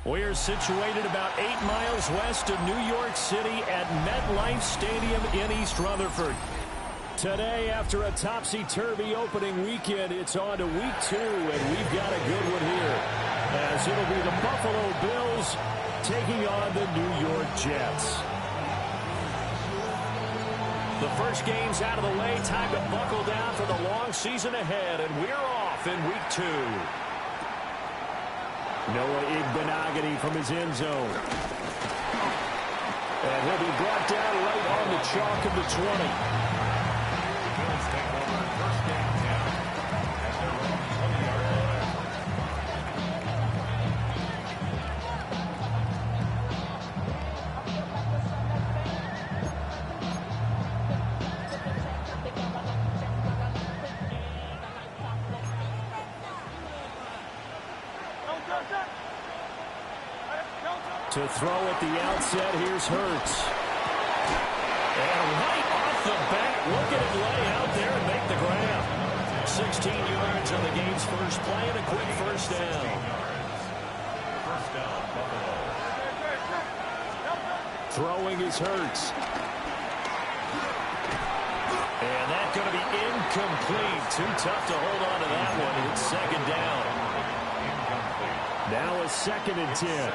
We're situated about 8 miles west of New York City at MetLife Stadium in East Rutherford. Today, after a topsy-turvy opening weekend, it's on to Week 2, and we've got a good one here, as it'll be the Buffalo Bills taking on the New York Jets. The first game's out of the way. Time to buckle down for the long season ahead, and we're off in Week 2. Noah Igbenogany from his end zone. And he'll be brought down right on the chalk of the 20. To throw at the outset, here's Hurts. And right off the bat, look at him lay out there and make the grab. 16 yards on the game's first play and a quick first down. Throwing is Hurts. And that's going to be incomplete. Too tough to hold on to that one. It's second down. Now a 2nd and 10.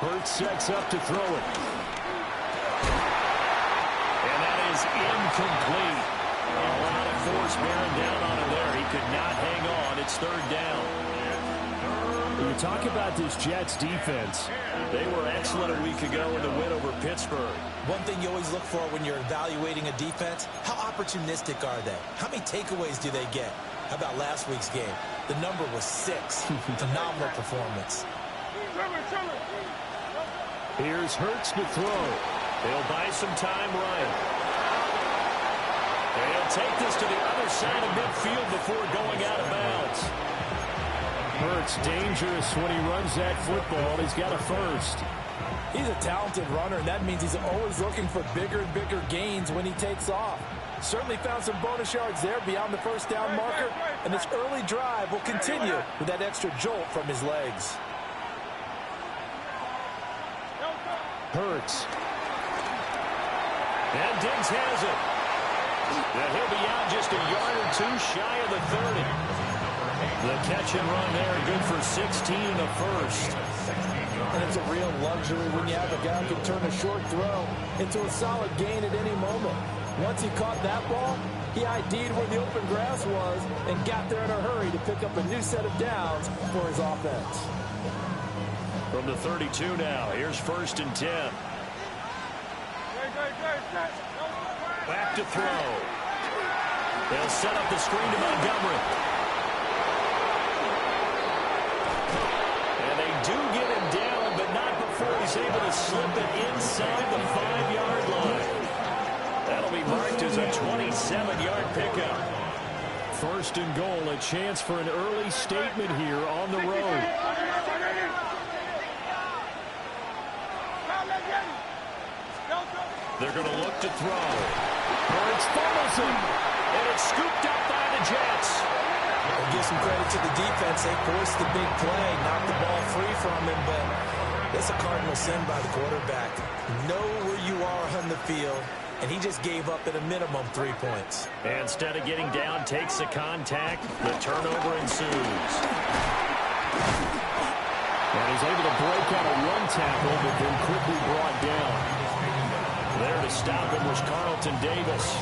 Hurts sets up to throw it. And that is incomplete. A lot of force bearing down on him there. He could not hang on. It's 3rd down. When you talk about this Jets defense, they were excellent a week ago in the win over Pittsburgh. One thing you always look for when you're evaluating a defense, how opportunistic are they? How many takeaways do they get? How about last week's game? The number was 6. Phenomenal performance. Here's Hurts to throw. They'll buy some time right. They'll take this to the other side of midfield before going out of bounds. Hurts dangerous when he runs that football. He's got a first. He's a talented runner, and that means he's always looking for bigger and bigger gains when he takes off. Certainly found some bonus yards there beyond the first down marker, and this early drive will continue with that extra jolt from his legs. Hurts. And Diggs has it. And he'll be out just a yard or two shy of the 30. The catch and run there, good for 16 and a first. And it's a real luxury when you have a guy who can turn a short throw into a solid gain at any moment. Once he caught that ball, he ID'd where the open grass was and got there in a hurry to pick up a new set of downs for his offense. From the 32 now, here's 1st and 10. Back to throw. They'll set up the screen to Montgomery. And they do get him down, but not before he's able to slip it inside the 5-yard line. That'll be marked as a 27-yard pickup. 1st and goal, a chance for an early statement here on the road. They're going to look to throw. Hurts fumbles him. And it's scooped up by the Jets. We'll give some credit to the defense. They forced the big play, knocked the ball free from him, but it's a cardinal sin by the quarterback. Know where you are on the field, and he just gave up at a minimum 3 points. And instead of getting down, takes the contact. The turnover ensues. And he's able to break out a one tackle, but then quickly brought down. There to stop him was Carlton Davis.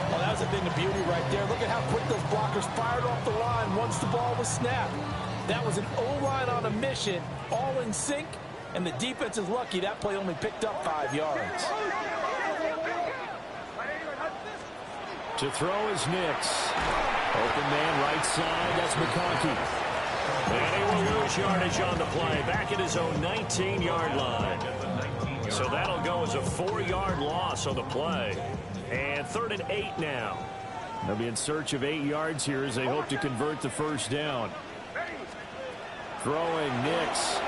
Well, that was a thing of beauty right there. Look at how quick those blockers fired off the line once the ball was snapped. That was an O-line on a mission, all in sync, and the defense is lucky that play only picked up 5 yards. To throw is Nix. Open man right side, that's McConkey. And he will lose yardage on the play, back at his own 19-yard line. So that'll go as a 4-yard loss on the play. And 3rd and 8 now. They'll be in search of 8 yards here as they hope to convert the first down. Throwing Nix.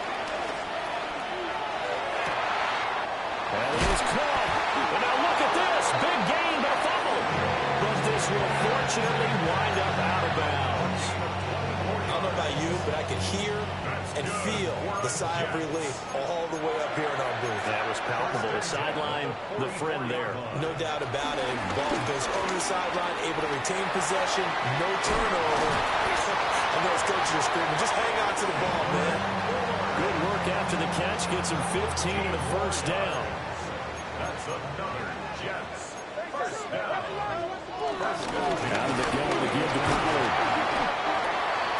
And he is caught. And now look at this. Big gain, but fumble. But this will fortunately wind up out of bounds. know about you, but I could hear and feel the sigh of relief all the way up here in our booth. That was palpable. The sideline, the friend there. No doubt about it. Ball goes over the sideline, able to retain possession, no turnover. I know his coaches are screaming, just hang on to the ball, man. Good work after the catch. Gets him 15 and a first down. That's another Jets first down. Out of the gun to give to Pollard.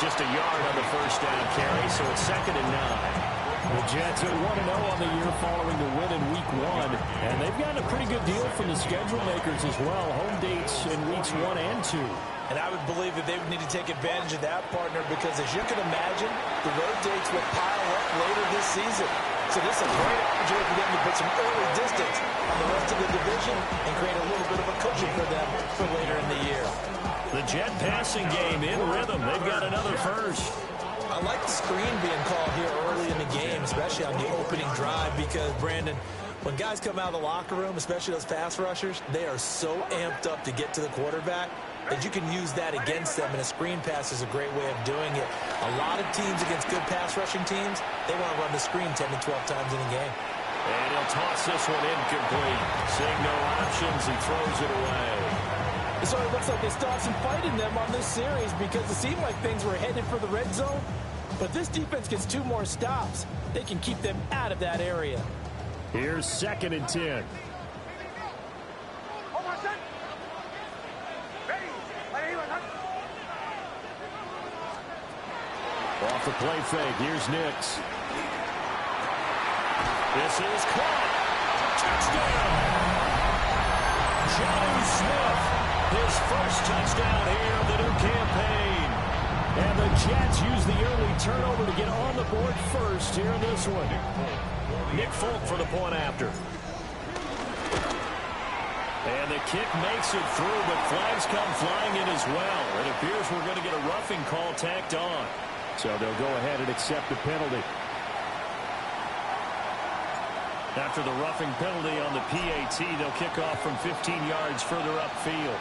Just a yard on the first down carry, so it's 2nd and 9. The Jets are 1-0 on the year following the win in Week 1, and they've gotten a pretty good deal from the schedule makers as well. Home dates in Weeks 1 and 2. And I would believe that they would need to take advantage of that, partner, because as you can imagine, the road dates will pile up later this season. So this is a great opportunity for them to put some early distance on the rest of the division and create a little bit of a cushion for them for later in the year. The Jet passing game in rhythm. They've got another first. I like the screen being called here early in the game, especially on the opening drive, because, Brandon, when guys come out of the locker room, especially those pass rushers, they are so amped up to get to the quarterback that you can use that against them, and a screen pass is a great way of doing it. A lot of teams against good pass rushing teams, they want to run the screen 10 to 12 times in a game. And he'll toss this one incomplete. Seeing no options, he throws it away. So it looks like they still have some fight in them on this series because it seemed like things were headed for the red zone. But this defense gets 2 more stops. They can keep them out of that area. Here's 2nd and 10. Off the play fake, here's Nix. This is caught. Touchdown! Johnny Smith, his first touchdown here of the new campaign. And the Jets use the early turnover to get on the board first here in this one. Nick Folk for the point after. And the kick makes it through, but flags come flying in as well. It appears we're going to get a roughing call tacked on. So they'll go ahead and accept the penalty. After the roughing penalty on the PAT, they'll kick off from 15 yards further upfield.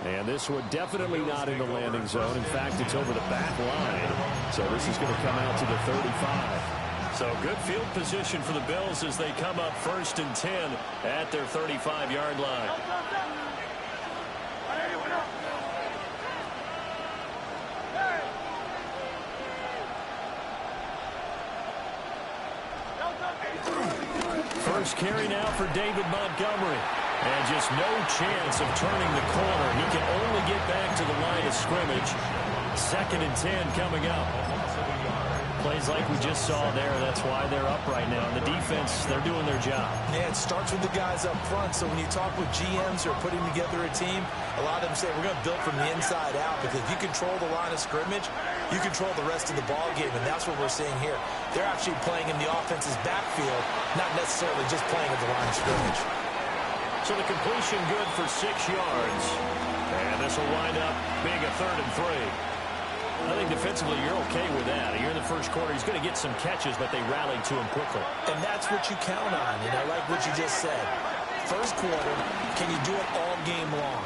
And this one definitely not in the landing zone. In fact, it's over the back line. So this is going to come out to the 35. So good field position for the Bills as they come up 1st and 10 at their 35-yard line. First carry now for David Montgomery. And just no chance of turning the corner. He can only get back to the line of scrimmage. 2nd and 10 coming up. Plays like we just saw there. That's why they're up right now. And the defense, they're doing their job. Yeah, it starts with the guys up front. So when you talk with GMs who are putting together a team, a lot of them say we're going to build from the inside out, because if you control the line of scrimmage, you control the rest of the ball game, and that's what we're seeing here. They're actually playing in the offense's backfield, not necessarily just playing at the line of scrimmage. So the completion good for 6 yards. And this will wind up being a 3rd and 3. I think defensively you're okay with that. Here in the first quarter, he's going to get some catches, but they rallied to him quickly. And that's what you count on, and I like what you just said. First quarter, can you do it all game long?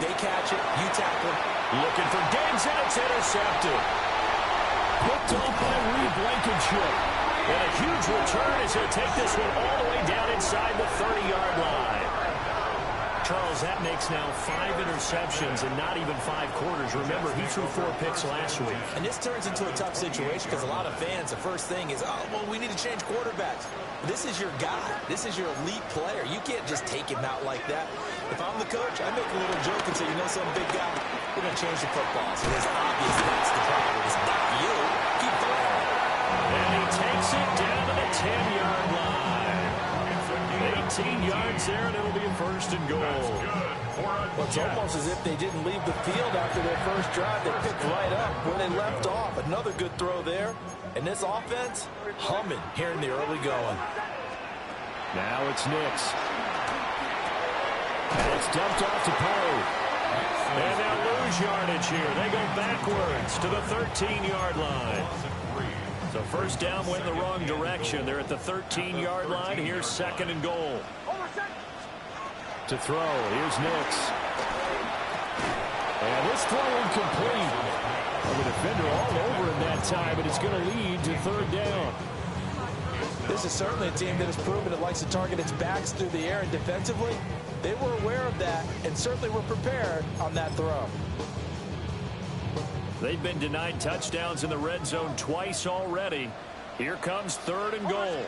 They catch it, you tackle it. Looking for Diggs, and it's intercepted. Picked off by Reed Blankenship. And a huge return as he'll take this one all the way down inside the 30-yard line. Charles, that makes now 5 interceptions and not even 5 quarters. Remember, he threw 4 picks last week. And this turns into a tough situation because a lot of fans, the first thing is, oh, well, we need to change quarterbacks. This is your guy. This is your elite player. You can't just take him out like that. If I'm the coach, I make a little joke and say, you know, some big guy, we're going to change the football. So it's obvious that's the problem. It's not you. Keep playing. And he takes it down to the 10-yard line. 18 yards there, and it'll be a 1st and goal. Well, it's almost as if they didn't leave the field after their first drive. They picked right up where they left off. Another good throw there. And this offense, humming here in the early going. Now it's Nix. And it's dumped off to Poe. And they'll lose yardage here. They go backwards to the 13-yard line. So first down went in the wrong direction. They're at the 13-yard line. Here's 2nd and goal. To throw, here's Nix. And this throw incomplete. Well, the defender all over him that time, and it's going to lead to third down. This is certainly a team that has proven it likes to target its backs through the air, and defensively, they were aware of that and certainly were prepared on that throw. They've been denied touchdowns in the red zone twice already. Here comes third and goal.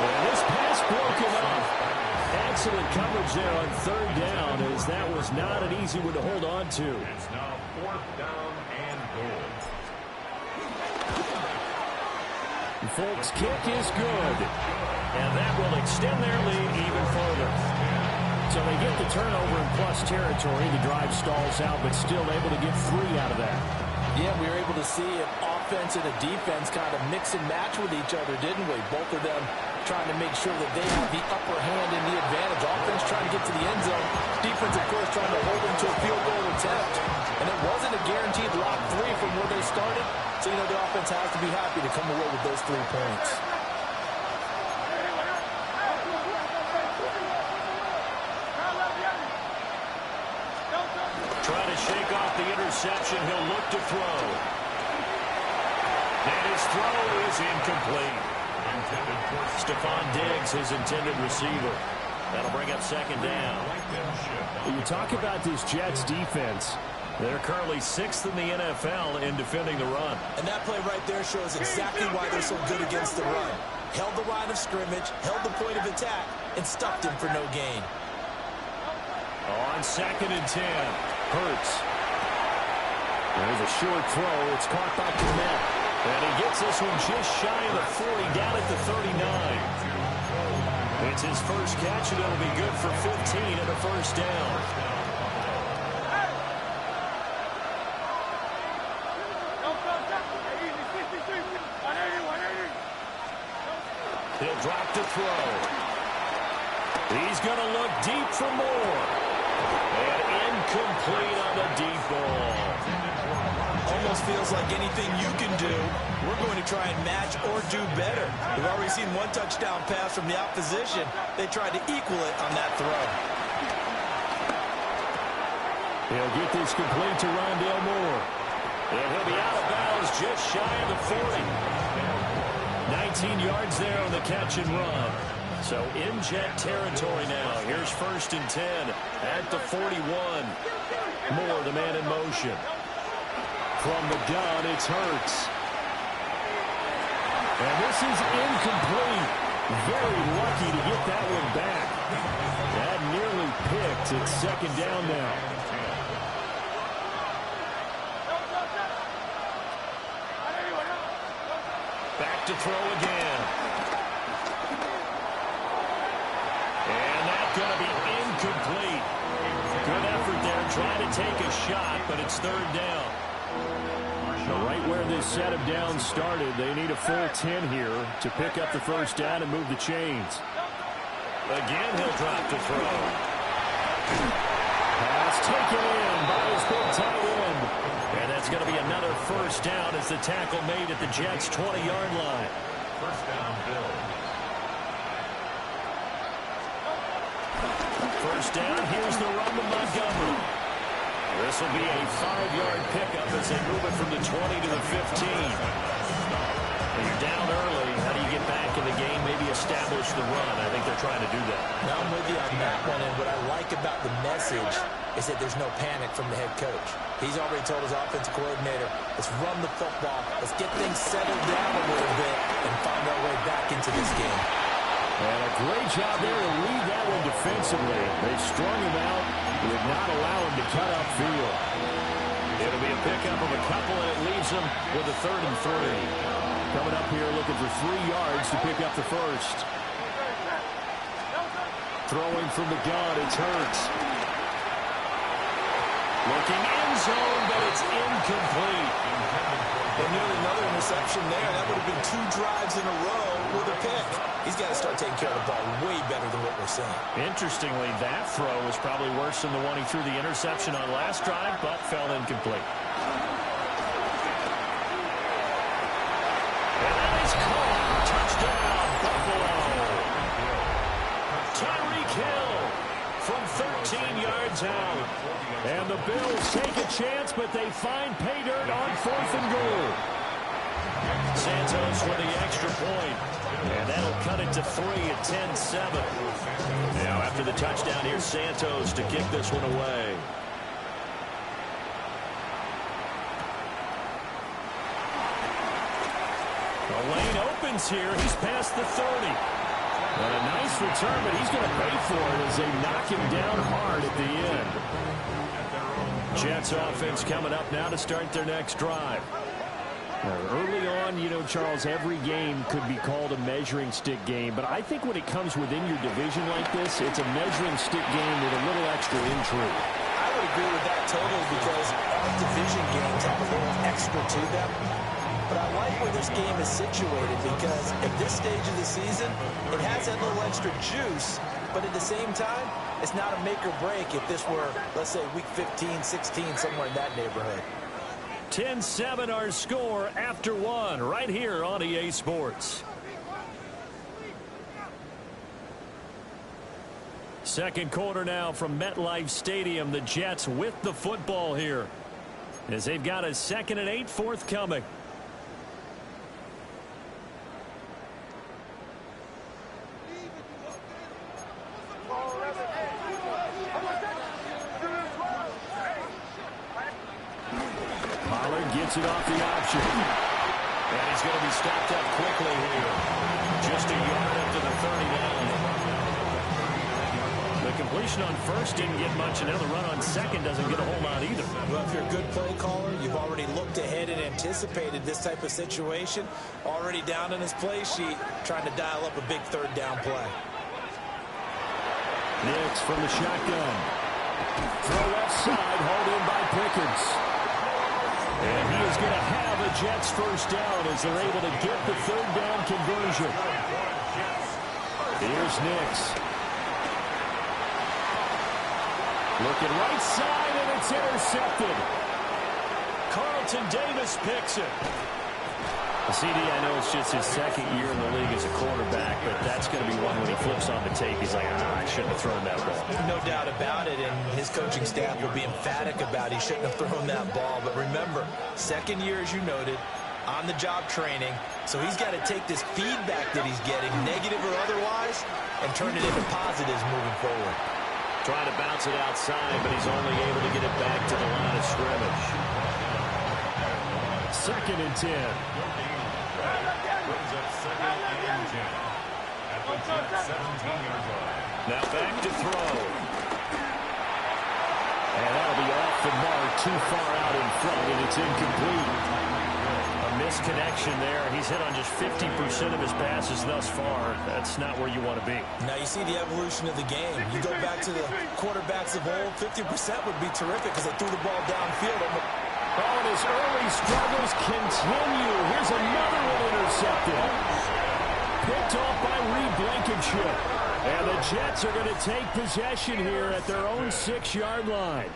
And this pass broken up. Excellent coverage there on third down, as that was not an easy one to hold on to. It's now fourth down and goal. Folks' kick is good. And that will extend their lead even further. So they get the turnover in plus territory. The drive stalls out, but still able to get 3 out of that. Yeah, we were able to see an offense and a defense kind of mix and match with each other, didn't we? Both of them trying to make sure that they have the upper hand and the advantage. Offense trying to get to the end zone. Defense, of course, trying to hold them to a field goal attempt. And it wasn't a guaranteed lock 3 from where they started. So, you know, the offense has to be happy to come away with those 3 points. Trying to shake off the interception. He'll look to throw. And his throw is incomplete. Stephon Diggs, his intended receiver. That'll bring up second down. You talk about this Jets defense. They're currently 6th in the NFL in defending the run. And that play right there shows exactly why they're so good against the run. Held the line of scrimmage, held the point of attack, and stuffed him for no gain. On second and 10, Hurts. There's a short throw. It's caught by Clement. And he gets this one just shy of the 40, down at the 39. It's his first catch, and it'll be good for 15 and a first down. He'll drop to throw. He's going to look deep for more. And incomplete on the deep ball. Almost feels like anything you can do, we're going to try and match or do better. We've already seen one touchdown pass from the opposition. They tried to equal it on that throw. He'll get this complete to Rondale Moore. And he'll be out of bounds just shy of the 40. 19 yards there on the catch and run. So in Jet territory now. Here's first and 10 at the 41. Moore, the man in motion. From the gun, it's Hurts. And this is incomplete. Very lucky to get that one back. That nearly picked. It's second down now. Back to throw again. And that's going to be incomplete. Good effort there, trying to take a shot, but it's third down. So right where this set of downs started, they need a full 10 here to pick up the first down and move the chains. Again, he'll drop to throw. Pass taken in by his big tight end. And that's going to be another first down as the tackle made at the Jets' 20-yard line. First down, Bill. First down, here's the run to Montgomery. This will be a 5-yard pickup as they move it from the 20 to the 15. And you're down early. How do you get back in the game, maybe establish the run? I think they're trying to do that. Now I'm with you on that one, and what I like about the message is that there's no panic from the head coach. He's already told his offensive coordinator, let's run the football, let's get things settled down a little bit, and find our way back into this game. And a great job there to lead that one defensively. They strung him out, would not allow him to cut upfield. It'll be a pickup of a couple, and it leaves them with a 3rd and 3. Coming up here looking for 3 yards to pick up the first. Throwing from the gun, it's Hurts. Looking end zone, but it's incomplete. And nearly another interception there. That would have been 2 drives in a row with a pick. He's got to start taking care of the ball way better than what we're seeing. Interestingly, that throw was probably worse than the one he threw the interception on last drive, but fell incomplete. And that is caught. Touchdown, Buffalo. Tyreek Hill from 13 yards out. And the Bills take a chance, but they find pay dirt on 4th and goal. Santos with the extra point. And that'll cut it to 3 at 10-7. Now after the touchdown, here's Santos to kick this one away. The lane opens here. He's past the 30. And a nice return, but he's going to pay for it as they knock him down hard at the end. Jets offense coming up now to start their next drive. Early on, you know, Charles, every game could be called a measuring stick game. But I think when it comes within your division like this, it's a measuring stick game with a little extra intrigue. I would agree with that totally because all division games have a little extra to them. But I like where this game is situated because at this stage of the season, it has that little extra juice. But at the same time, it's not a make or break if this were, let's say, week 15, 16, somewhere in that neighborhood. 10-7 our score after one right here on EA Sports. Second quarter now from MetLife Stadium. The Jets with the football here as they've got a 2nd and 8 forthcoming. Gets it off the option. And he's going to be stopped up quickly here. Just a yard up to the 39. The completion on first didn't get much, and now the run on second doesn't get a whole lot either. Well, if you're a good play caller, you've already looked ahead and anticipated this type of situation. Already down in his play sheet, trying to dial up a big 3rd down play. Nix from the shotgun. Throw left side, hauled in by Pickens. And he is going to have a Jets first down as they're able to get the 3rd down conversion. Here's Nix. Looking right side, and it's intercepted. Carlton Davis picks it. CD, I know it's just his 2nd year in the league as a quarterback, but that's going to be one when he flips on the tape. He's like, I shouldn't have thrown that ball. No doubt about it, and his coaching staff will be emphatic about he shouldn't have thrown that ball. But remember, 2nd year, as you noted, on-the-job training, so he's got to take this feedback that he's getting, negative or otherwise, and turn it into positives moving forward. Trying to bounce it outside, but he's only able to get it back to the line of scrimmage. 2nd and 10. Brings up 2nd and 10 at the Jets 17-yard line. Now back to throw. And that'll be off the mark, too far out in front, and it's incomplete. A misconnection there. He's hit on just 50% of his passes thus far. That's not where you want to be. Now you see the evolution of the game. You go back to the quarterbacks of old, 50% would be terrific because they threw the ball downfield. Oh, and his early struggles continue. Here's another one intercepted. Picked off by Reed Blankenship. And the Jets are going to take possession here at their own 6-yard line.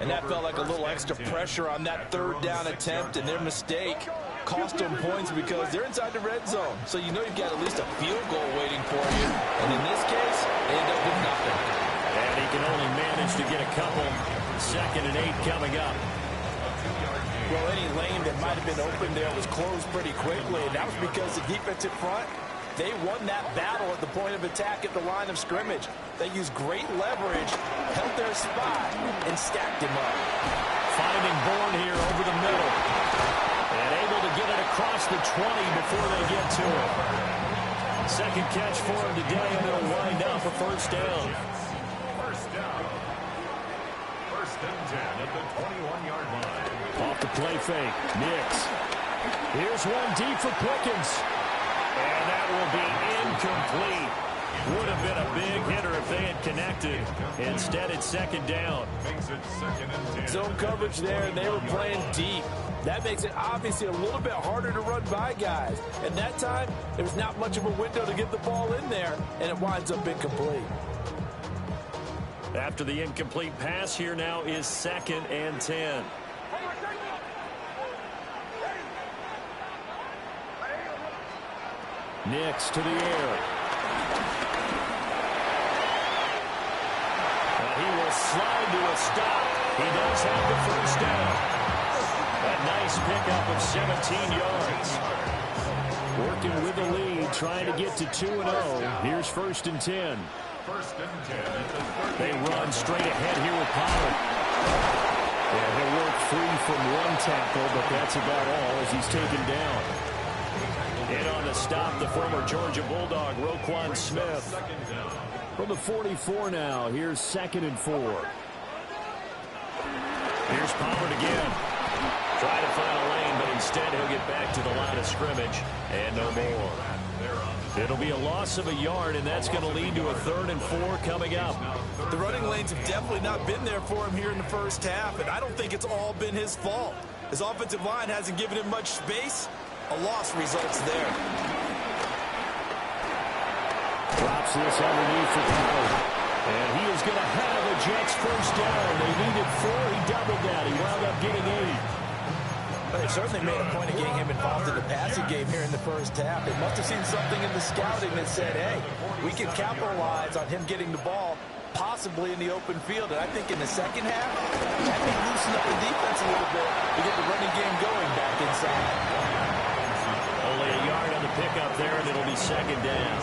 And that felt like a little extra pressure on that 3rd down attempt, and their mistake cost them points because they're inside the red zone. So you know you've got at least a field goal waiting for you. And in this case, they end up with nothing. And he can only manage to get a couple. 2nd and 8 coming up. Well, any lane that might have been open there was closed pretty quickly, and that was because the defensive front, they won that battle at the point of attack at the line of scrimmage. They used great leverage, held their spot, and stacked him up. Finding Bourne here over the middle. And able to get it across the 20 before they get to it. 2nd catch for him today, and it'll wind up a first down. First down. 1st and 10 at the 21-yard line. Off the play fake. Nix. Here's one deep for Pickens. And that will be incomplete. Would have been a big hitter if they had connected. Instead, it's 2nd down. Makes it 2nd and 10. Zone coverage there, and they were playing deep. That makes it obviously a little bit harder to run by guys. And that time, there's not much of a window to get the ball in there, and it winds up incomplete. After the incomplete pass, here now is 2nd and 10. Nix to the air. He will slide to a stop. He does have the first down. A nice pickup of 17 yards. Working with the lead, trying to get to 2-0. Here's 1st and 10. First and 10. They run straight ahead here with Pollard. And he'll work free from one tackle, but that's about all as he's taken down. In on the stop, the former Georgia Bulldog, Roquan Smith. From the 44 now, here's 2nd and 4. Here's Pollard again. Try to find a lane, but instead he'll get back to the line of scrimmage, and no more. It'll be a loss of a yard, and that's going to lead to a 3rd and 4 coming up. The running lanes have definitely not been there for him here in the first half, and I don't think it's all been his fault. His offensive line hasn't given him much space. A loss results there. Drops this underneath for Pollard. And he is going to have the Jets first down. They needed 4. He doubled that. He wound up getting 8. But they certainly made a point of getting him involved in the passing game here in the first half. They must have seen something in the scouting that said, hey, we can capitalize on him getting the ball, possibly in the open field. And I think in the second half, that may loosen up the defense a little bit to get the running game going back inside. Only a yard on the pickup there, and it'll be 2nd down.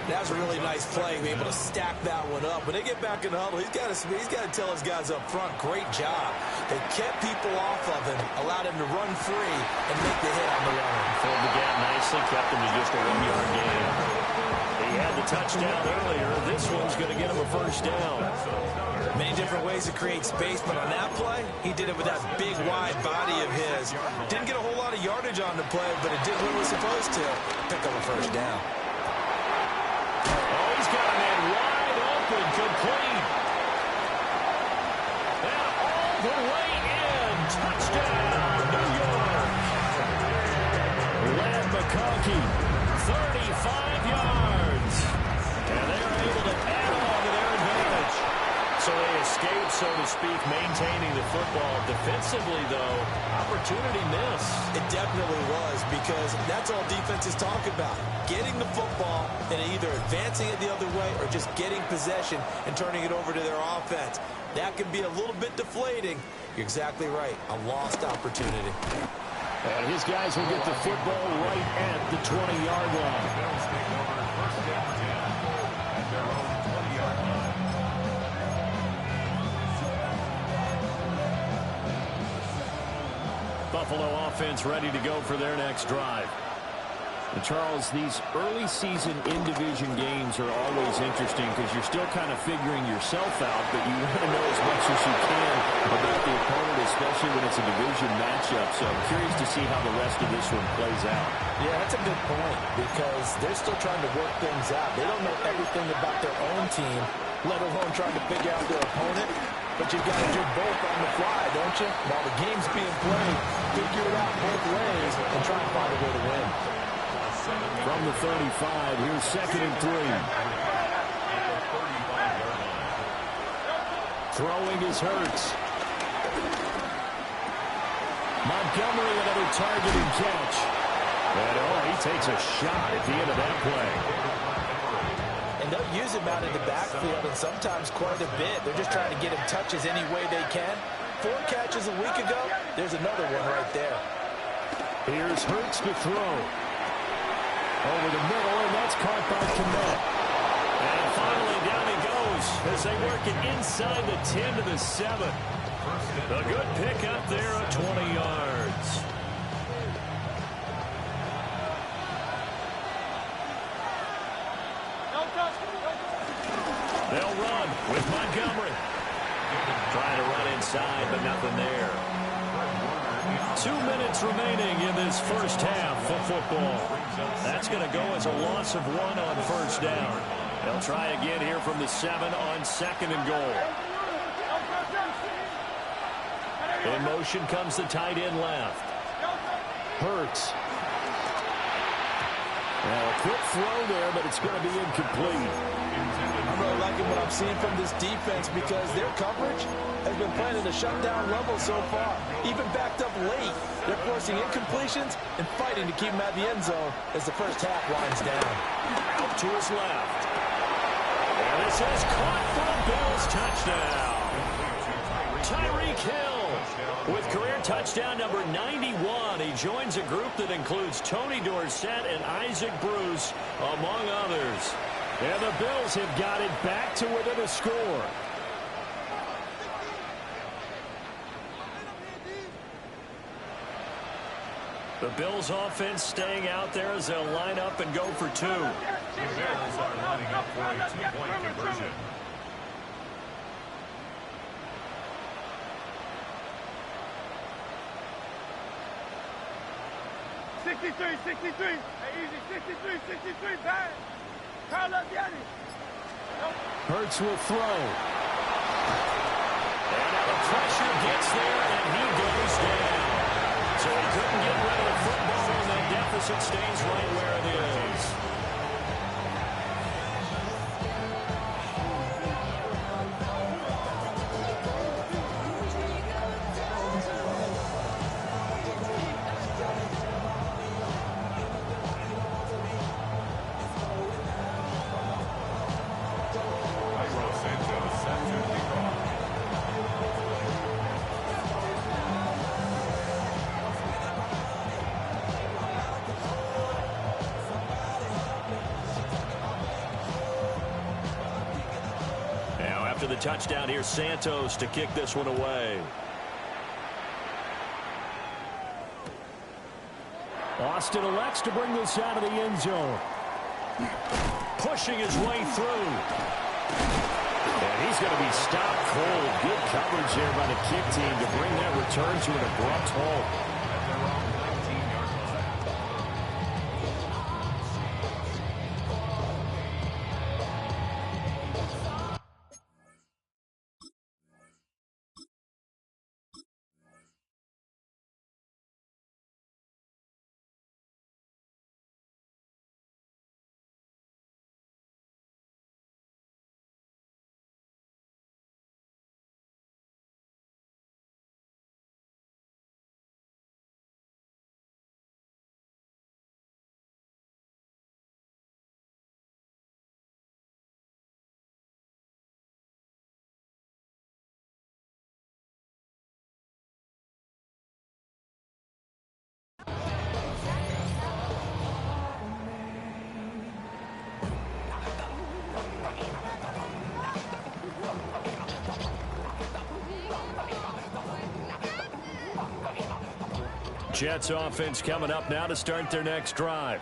That was a really nice play, able to stack that one up. When they get back in the huddle, he's got to tell his guys up front, great job. They kept people off of him, allowed him to run free and make the hit on the run. Filled the gap nicely, kept him to just a 1-yard gain. He had the touchdown earlier. This one's going to get him a first down. Many different ways to create space, but on that play, he did it with that big, wide body of his. Didn't get a whole lot of yardage on the play, but it did what it was supposed to. Pick up a first down. Oh, he's got a man wide open, complete. And all the way in. Touchdown, New York. Led McConkey, 35 yards. And they're able to add on to their advantage. So they escape, so to speak, maintaining the football. Defensively, though, opportunity miss. It definitely was, because that's all defenses talk about. Getting the football and either advancing it the other way or just getting possession and turning it over to their offense. That can be a little bit deflating. You're exactly right. A lost opportunity. And his guys will get the football right at the 20-yard line. Buffalo offense ready to go for their next drive. And Charles, these early season in-division games are always interesting because you're still kind of figuring yourself out, but you want to know as much as you can about the opponent, especially when it's a division matchup. So I'm curious to see how the rest of this one plays out. Yeah, that's a good point because they're still trying to work things out. They don't know everything about their own team, let alone trying to figure out their opponent. But you've got to do both on the fly, don't you? While the game's being played, figure it out both ways and try and find a way to win. From the 35, here's 2nd and 3. Throwing is Hurts. Montgomery, another target and catch. And he takes a shot at the end of that play. And they'll use him out in the backfield and sometimes quite a bit. They're just trying to get him touches any way they can. 4 catches a week ago. There's another one right there. Here's Hurts to throw. Over the middle, and that's caught by Kmet. And finally, down he goes as they work it inside the 10 to the 7. A good pickup there at 20 yards. They'll run with Montgomery. Trying to run inside, but nothing there. 2 minutes remaining in this first half of football. That's going to go as a loss of 1 on first down. They'll try again here from the 7 on 2nd and goal. In motion comes the tight end left. Hurts. Now a quick throw there, but it's going to be incomplete. I'm really liking what I'm seeing from this defense because their coverage has been playing at a shutdown level so far. Even backed up late, they're forcing incompletions and fighting to keep them out of the end zone as the first half winds down. Out to his left. And this is caught for a Bills touchdown. Tyreek Hill with career touchdown number 91. He joins a group that includes Tony Dorsett and Isaac Bruce, among others. And the Bills have got it back to within a score. The Bills offense staying out there as they'll line up and go for two. The Bills are lining up for a two-point conversion. Hurts will throw. And now the pressure gets there, and he goes down. So he couldn't get rid of the football, and that deficit stays right where it is. After the touchdown, here's Santos to kick this one away. Austin elects to bring this out of the end zone. Pushing his way through. And he's going to be stopped cold. Good coverage there by the kick team to bring that return to an abrupt halt. Jets offense coming up now to start their next drive.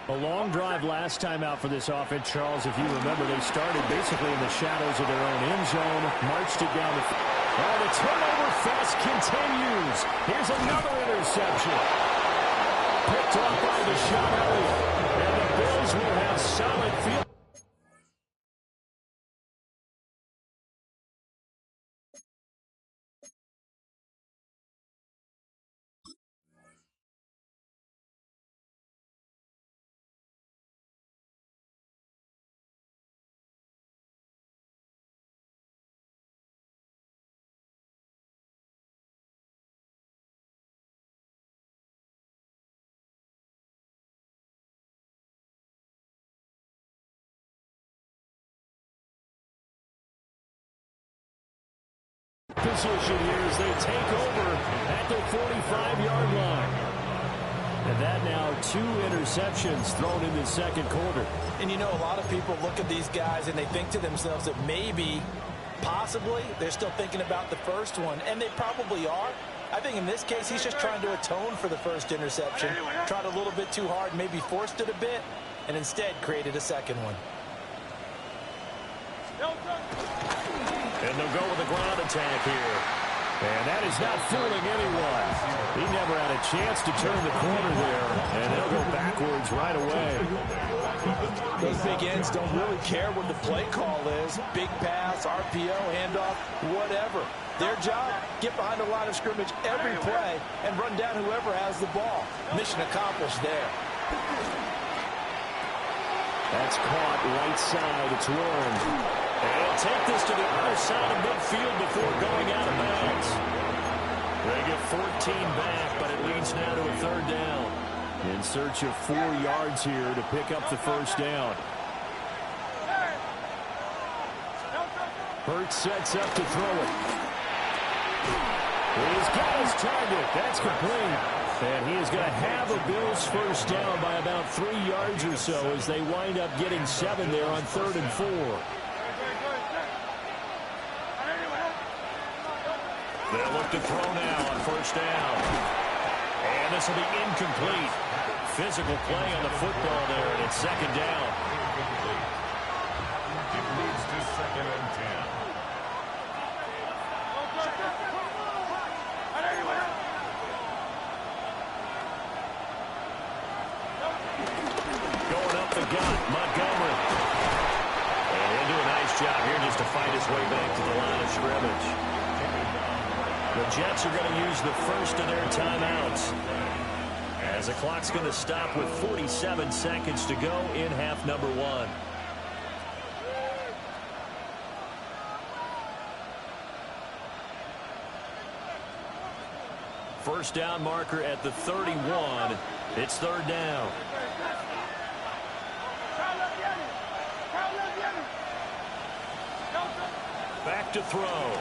A long drive last time out for this offense, Charles. If you remember, they started basically in the shadows of their own end zone, marched it down the... Oh, the turnover fest continues. Here's another interception. Picked off by Deshaun Elliott. And the Bills will have solid field. Position here as they take over at their 45-yard line. And that now 2 interceptions thrown in the second quarter. And you know, a lot of people look at these guys and they think to themselves that maybe, possibly, they're still thinking about the first one. And they probably are. I think in this case, he's just trying to atone for the first interception. Tried a little bit too hard, maybe forced it a bit, and instead created a second one. And they'll go with a ground attack here. And that is not fooling anyone. He never had a chance to turn the corner there. And they'll go backwards right away. Those big ends don't really care what the play call is. Big pass, RPO, handoff, whatever. Their job, get behind the line of scrimmage every play and run down whoever has the ball. Mission accomplished there. That's caught right side. It's Warren. And he'll take this to the other side of midfield before going out of bounds. They get 14 back, but it leads now to a third down. In search of 4 yards here to pick up the first down. Hurts sets up to throw it. He's got his target. That's complete. And he is going to have a Bills first down by about 3 yards or so as they wind up getting 7 there on 3rd and 4. They'll look to throw now on first down. And this will be incomplete. Physical play on the football there, and it's 2nd down. It leads to 2nd and 10. Going up the gut, Montgomery. And he'll do a nice job here just to fight his way back to the line of scrimmage. The Jets are going to use the first of their timeouts, as the clock's going to stop with 47 seconds to go in half number 1. First down marker at the 31. It's 3rd down. Back to throw.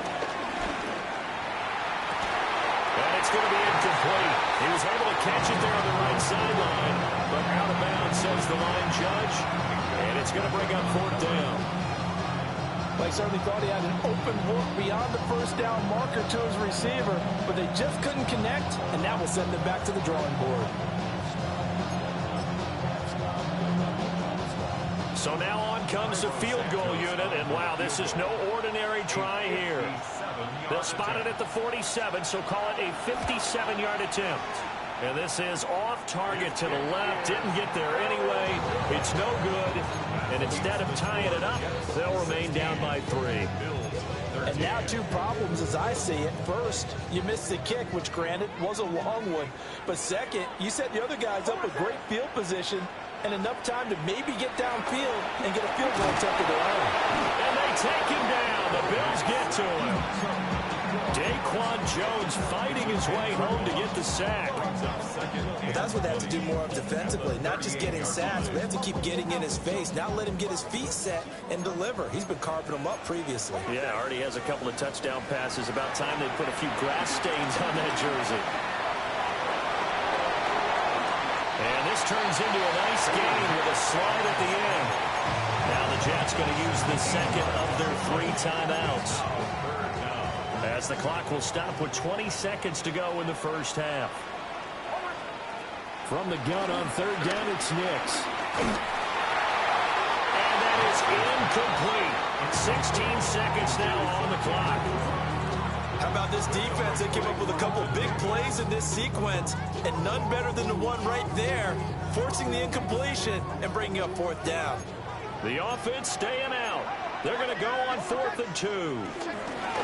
And it's going to be incomplete. He was able to catch it there on the right sideline, but out of bounds, says the line judge. And it's going to bring up 4th down. Well, he certainly thought he had an open look beyond the first down marker to his receiver, but they just couldn't connect, and that will send them back to the drawing board. So now on comes the field goal unit, and wow, this is no ordinary try here. They'll spot it at the 47, so call it a 57-yard attempt. And this is off target to the left. Didn't get there anyway. It's no good. And instead of tying it up, they'll remain down by 3. And now 2 problems as I see it. First, you missed the kick, which granted was a long one. But second, you set the other guys up with great field position and enough time to maybe get downfield and get a field goal attempt of their own. And they take him down. The Bills get to him. Daquan Jones fighting his way home to get the sack. Well, that's what they have to do more of defensively, not just getting sacks, but they have to keep getting in his face, not let him get his feet set and deliver. He's been carving them up previously. Yeah, already has a couple of touchdown passes. About time they put a few grass stains on that jersey. And this turns into a nice gain with a slide at the end. Now the Jets going to use the second of their 3 timeouts, as the clock will stop with 20 seconds to go in the first half. From the gun on 3rd down, it's Nix. And that is incomplete. 16 seconds now on the clock. How about this defense? They came up with a couple big plays in this sequence, and none better than the one right there, forcing the incompletion and bringing up 4th down. The offense staying out. They're going to go on 4th and 2.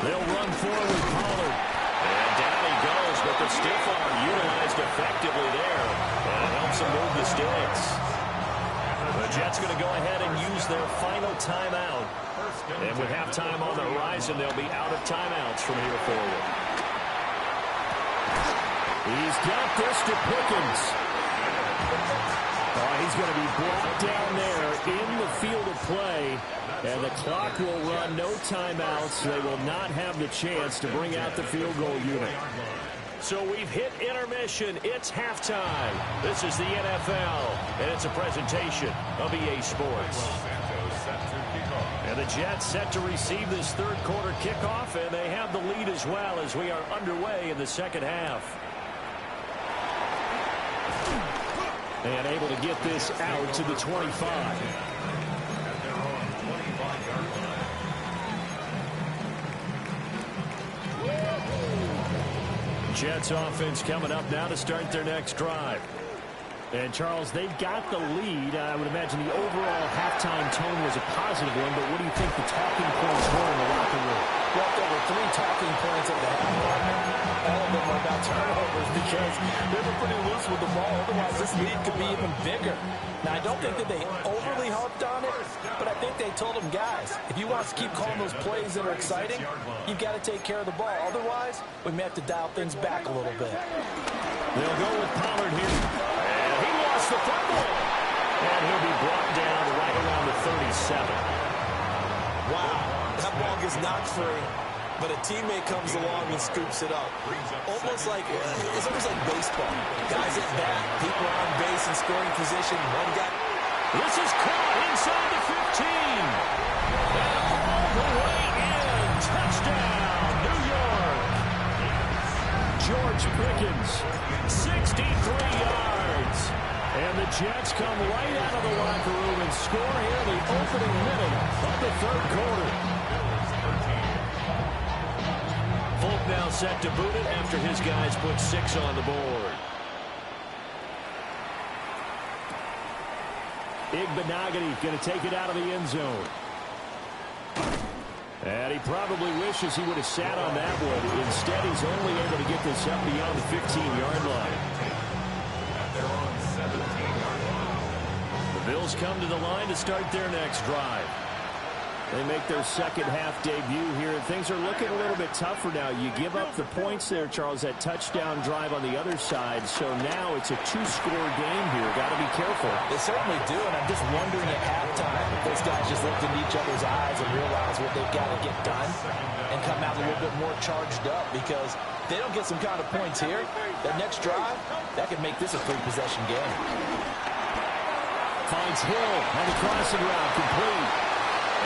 They'll run forward with Pollard. And down he goes, but the stiff arm utilized effectively there. And it helps him move the sticks. The Jets going to go ahead and use their final timeout. And with halftime on the horizon, they'll be out of timeouts from here forward. He's got this to Pickens. He's going to be brought down there in the field of play. And the clock will run, no timeouts. They will not have the chance to bring out the field goal unit. So we've hit intermission. It's halftime. This is the NFL, and it's a presentation of EA Sports. And the Jets set to receive this 3rd quarter kickoff, and they have the lead as well as we are underway in the 2nd half. And able to get this out to the 25. Jets offense coming up now to start their next drive. And, Charles, they've got the lead. I would imagine the overall halftime tone was a positive one, but what do you think the talking points were in the locker room? Well, there were 3 talking points at the half. All of them were about turnovers because they were pretty loose with the ball. Otherwise, this lead could be even bigger. Now, I don't think that they overly harped on it, but I think they told them, guys, if you want us to keep calling those plays that are exciting, you've got to take care of the ball. Otherwise, we may have to dial things back a little bit. They'll go with Pollard here. And he lost the football. And he'll be brought down right around the 37. Wow, that ball gets knocked free. but a teammate comes along and scoops it up. Almost like, it's almost like baseball. Guys at bat, people are on base in scoring position. One guy. This is caught inside the 15. And all the way in. Touchdown, New York. George Pickens, 63 yards. And the Jets come right out of the locker room and score here in the opening minute of the third quarter. Folk now set to boot it after his guys put 6 on the board. Igbenogany going to take it out of the end zone. And he probably wishes he would have sat on that one. Instead, he's only able to get this up beyond the 15-yard line. The Bills come to the line to start their next drive. They make their second-half debut here. Things are looking a little bit tougher now. You give up the points there, Charles, that touchdown drive on the other side. So now it's a 2-score game here. Got to be careful. They certainly do, and I'm just wondering at halftime if those guys just looked into each other's eyes and realize what they've got to get done and come out a little bit more charged up, because if they don't get some kind of points here, that next drive, that could make this a 3-possession game. Finds Hill on the crossing route, complete.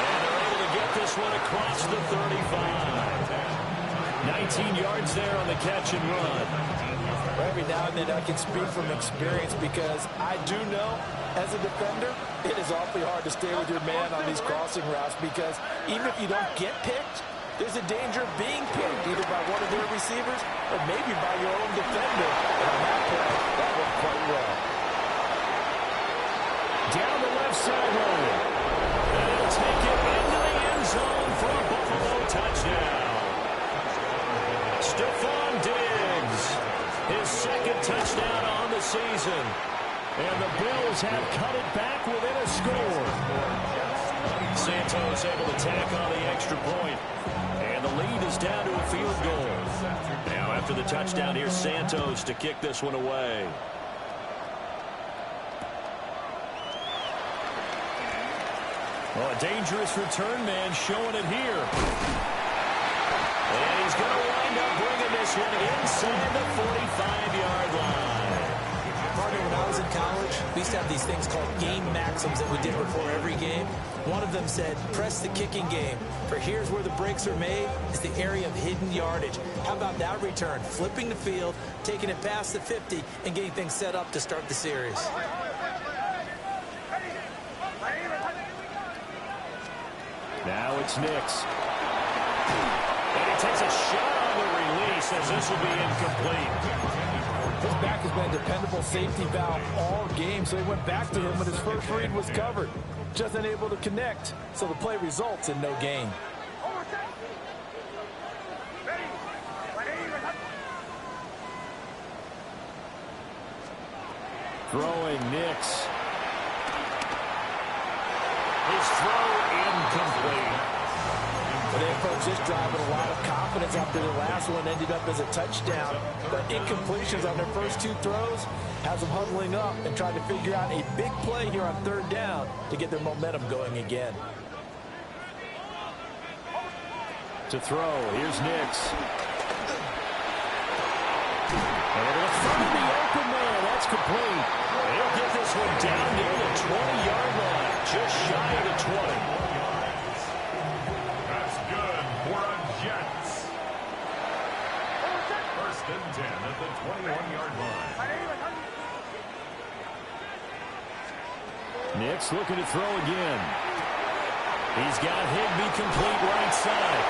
And they're able to get this one across the 35. 19 yards there on the catch and run. Every now and then I can speak from experience, because I do know as a defender it is awfully hard to stay with your man on these crossing routes, because even if you don't get picked, there's a danger of being picked either by one of their receivers or maybe by your own defender. And on that play, that worked quite well. Down the left sideline. And he'll take it into the end zone for a Buffalo touchdown. Stephon Diggs, his second touchdown on the season. And the Bills have cut it back within a score. Santos able to tack on the extra point. And the lead is down to a field goal. Now after the touchdown, here's Santos to kick this one away. Well, a dangerous return man showing it here. And he's going to wind up bringing this one inside the 45-yard line. Partner, when I was in college, we used to have these things called game maxims that we did before every game. One of them said, press the kicking game. For here's where the breaks are made, is the area of hidden yardage. How about that return? Flipping the field, taking it past the 50, and getting things set up to start the series. Now it's Nix. And he takes a shot on the release as this will be incomplete. This back has been a dependable safety valve all game, so he went back to him when his first read was covered. Just unable to connect, so the play results in no gain. Throwing Nix. His throw incomplete. They approached this drive with a lot of confidence after the last one ended up as a touchdown. But incompletions on their first 2 throws has them huddling up and trying to figure out a big play here on 3rd down to get their momentum going again. To throw, here's Nix. And it'll find the open man. That's complete. He'll get this one down near the 20-yard line, just shy of the 20. That's good for a Jets. 1st and 10 at the 21-yard line. Nix looking to throw again. He's got Higbee complete right side.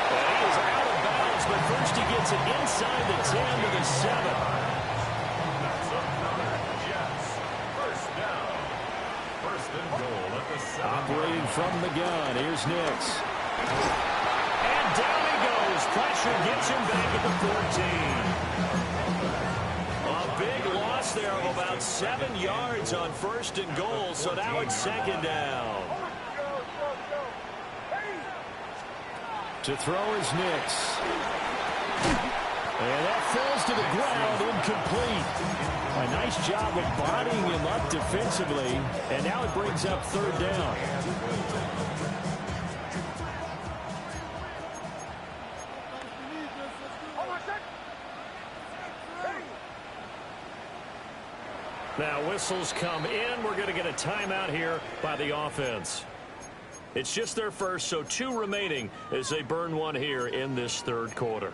And he is out of bounds, but first he gets it inside the 10 to the 7. Operating from the gun, here's Nix. And down he goes. Pressure gets him back at the 14. A big loss there of about 7 yards on 1st and goal, so now it's 2nd down. To throw is Nix. And that falls to the ground, incomplete. A nice job of bodying him up defensively, and now it brings up 3rd down. Now whistles come in. We're going to get a timeout here by the offense. It's just their first, so 2 remaining as they burn one here in this third quarter.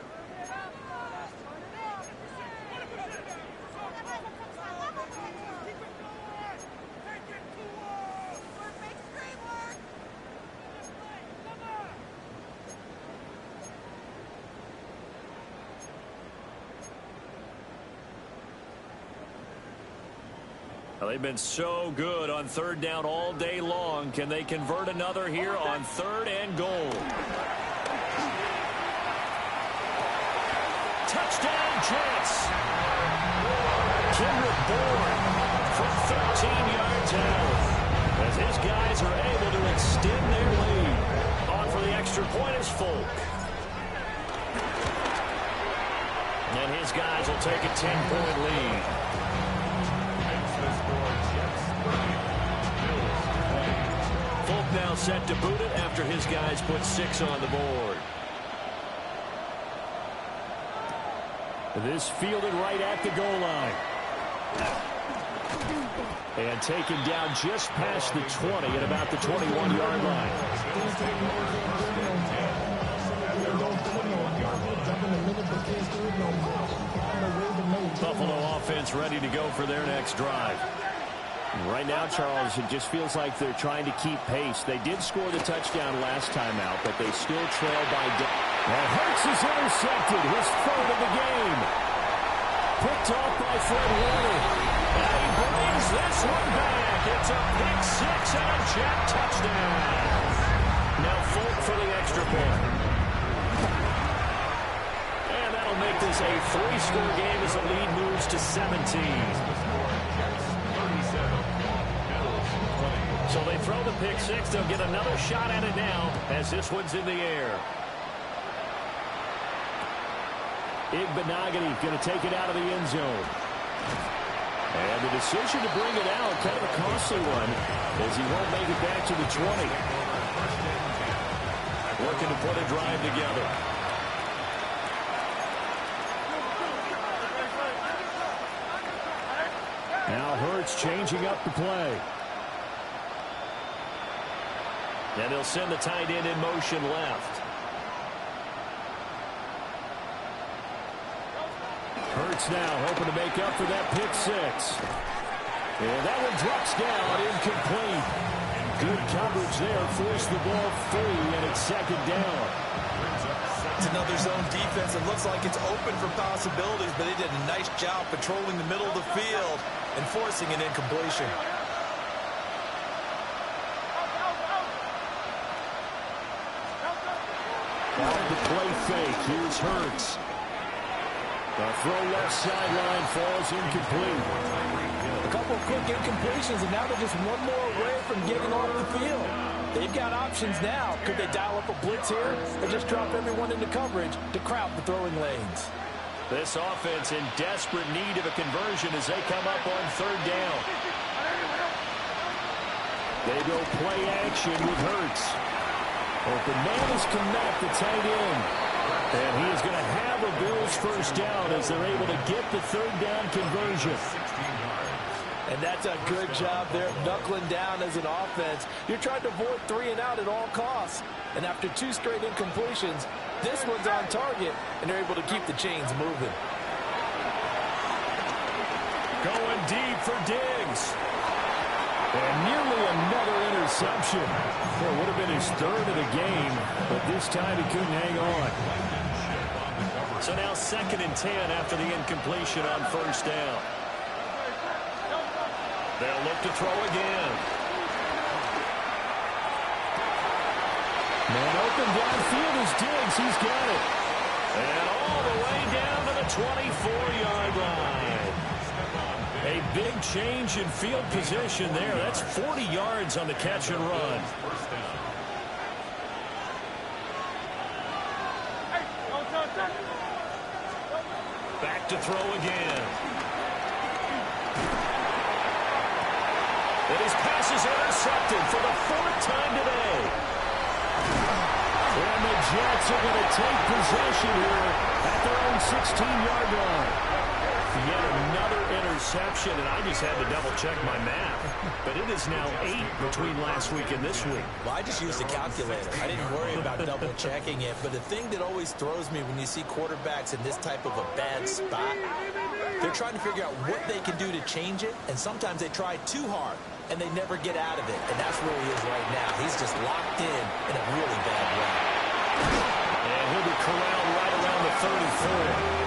They've been so good on third down all day long. Can they convert another here on third and goal? Touchdown, Jets. Kendrick Bourne from 13 yards out as his guys are able to extend their lead. On for the extra point is Folk. And his guys will take a 10-point lead. Folk now set to boot it after his guys put 6 on the board. This fielded right at the goal line. And taken down just past the 20 at about the 21-yard line. Buffalo offense ready to go for their next drive. Right now, Charles, it just feels like they're trying to keep pace. They did score the touchdown last time out, but they still trail by... Now Hurts is intercepted, his third of the game. Picked off by Fred Warner. And he brings this one back. It's a pick 6 and a Jet touchdown. Now Folk for the extra point. And that'll make this a 3-score game as the lead moves to 17. So they throw the pick 6. They'll get another shot at it now as this one's in the air. Igbenogany going to take it out of the end zone. And the decision to bring it out, kind of a costly one, as he won't make it back to the 20. Working to put a drive together. Now Hurts changing up the play. And he'll send the tight end in motion left. Hurts now hoping to make up for that pick 6. And that one drops down, incomplete. Good coverage there, forced the ball free, and it's second down. It's another zone defense. It looks like it's open for possibilities, but they did a nice job patrolling the middle of the field and forcing an incompletion. The play fake. Here's Hurts. The throw left sideline falls incomplete. A couple of quick incompletions, and now they're just one more away from getting off the field. They've got options now. Could they dial up a blitz here or just drop everyone into coverage to crowd the throwing lanes? This offense in desperate need of a conversion as they come up on third down. They go play action with Hurts. Open man is Kmet, the tight end. And he is going to have a Bills first down as they're able to get the third down conversion. And that's a good job there, knuckling down as an offense. You're trying to avoid 3 and out at all costs. And after 2 straight incompletions, this one's on target, and they're able to keep the chains moving. Going deep for Diggs. And nearly another interception. Well, it would have been his third of the game, but this time he couldn't hang on. So now 2nd and 10 after the incompletion on first down. They'll look to throw again. Man open downfield is Diggs. He's got it. And all the way down to the 24-yard line. A big change in field position there. That's 40 yards on the catch and run. Back to throw again. And his pass is intercepted for the 4th time today. And the Jets are going to take possession here at their own 16-yard line. Yet another interception. interception, and I just had to double-check my math. But it is now 8 between last week and this week. Well, I just used a calculator. I didn't worry about double-checking it. But the thing that always throws me when you see quarterbacks in this type of a bad spot, they're trying to figure out what they can do to change it, and sometimes they try too hard, and they never get out of it. And that's where he is right now. He's just locked in a really bad way. And he'll be corralled right around the 34.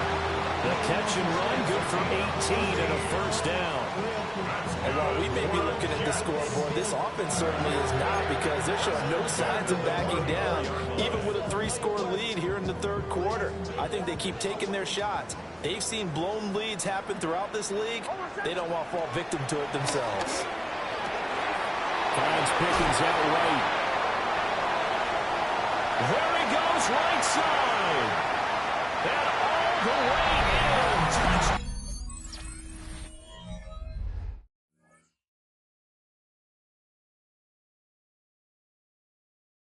The catch and run, good for 18 and a first down. And while we may be looking at the scoreboard, this offense certainly is not, because they're showing no signs of backing down, even with a 3-score lead here in the third quarter. I think they keep taking their shots. They've seen blown leads happen throughout this league. They don't want to fall victim to it themselves. Finds Pickens out right. There he goes, right side. And all the way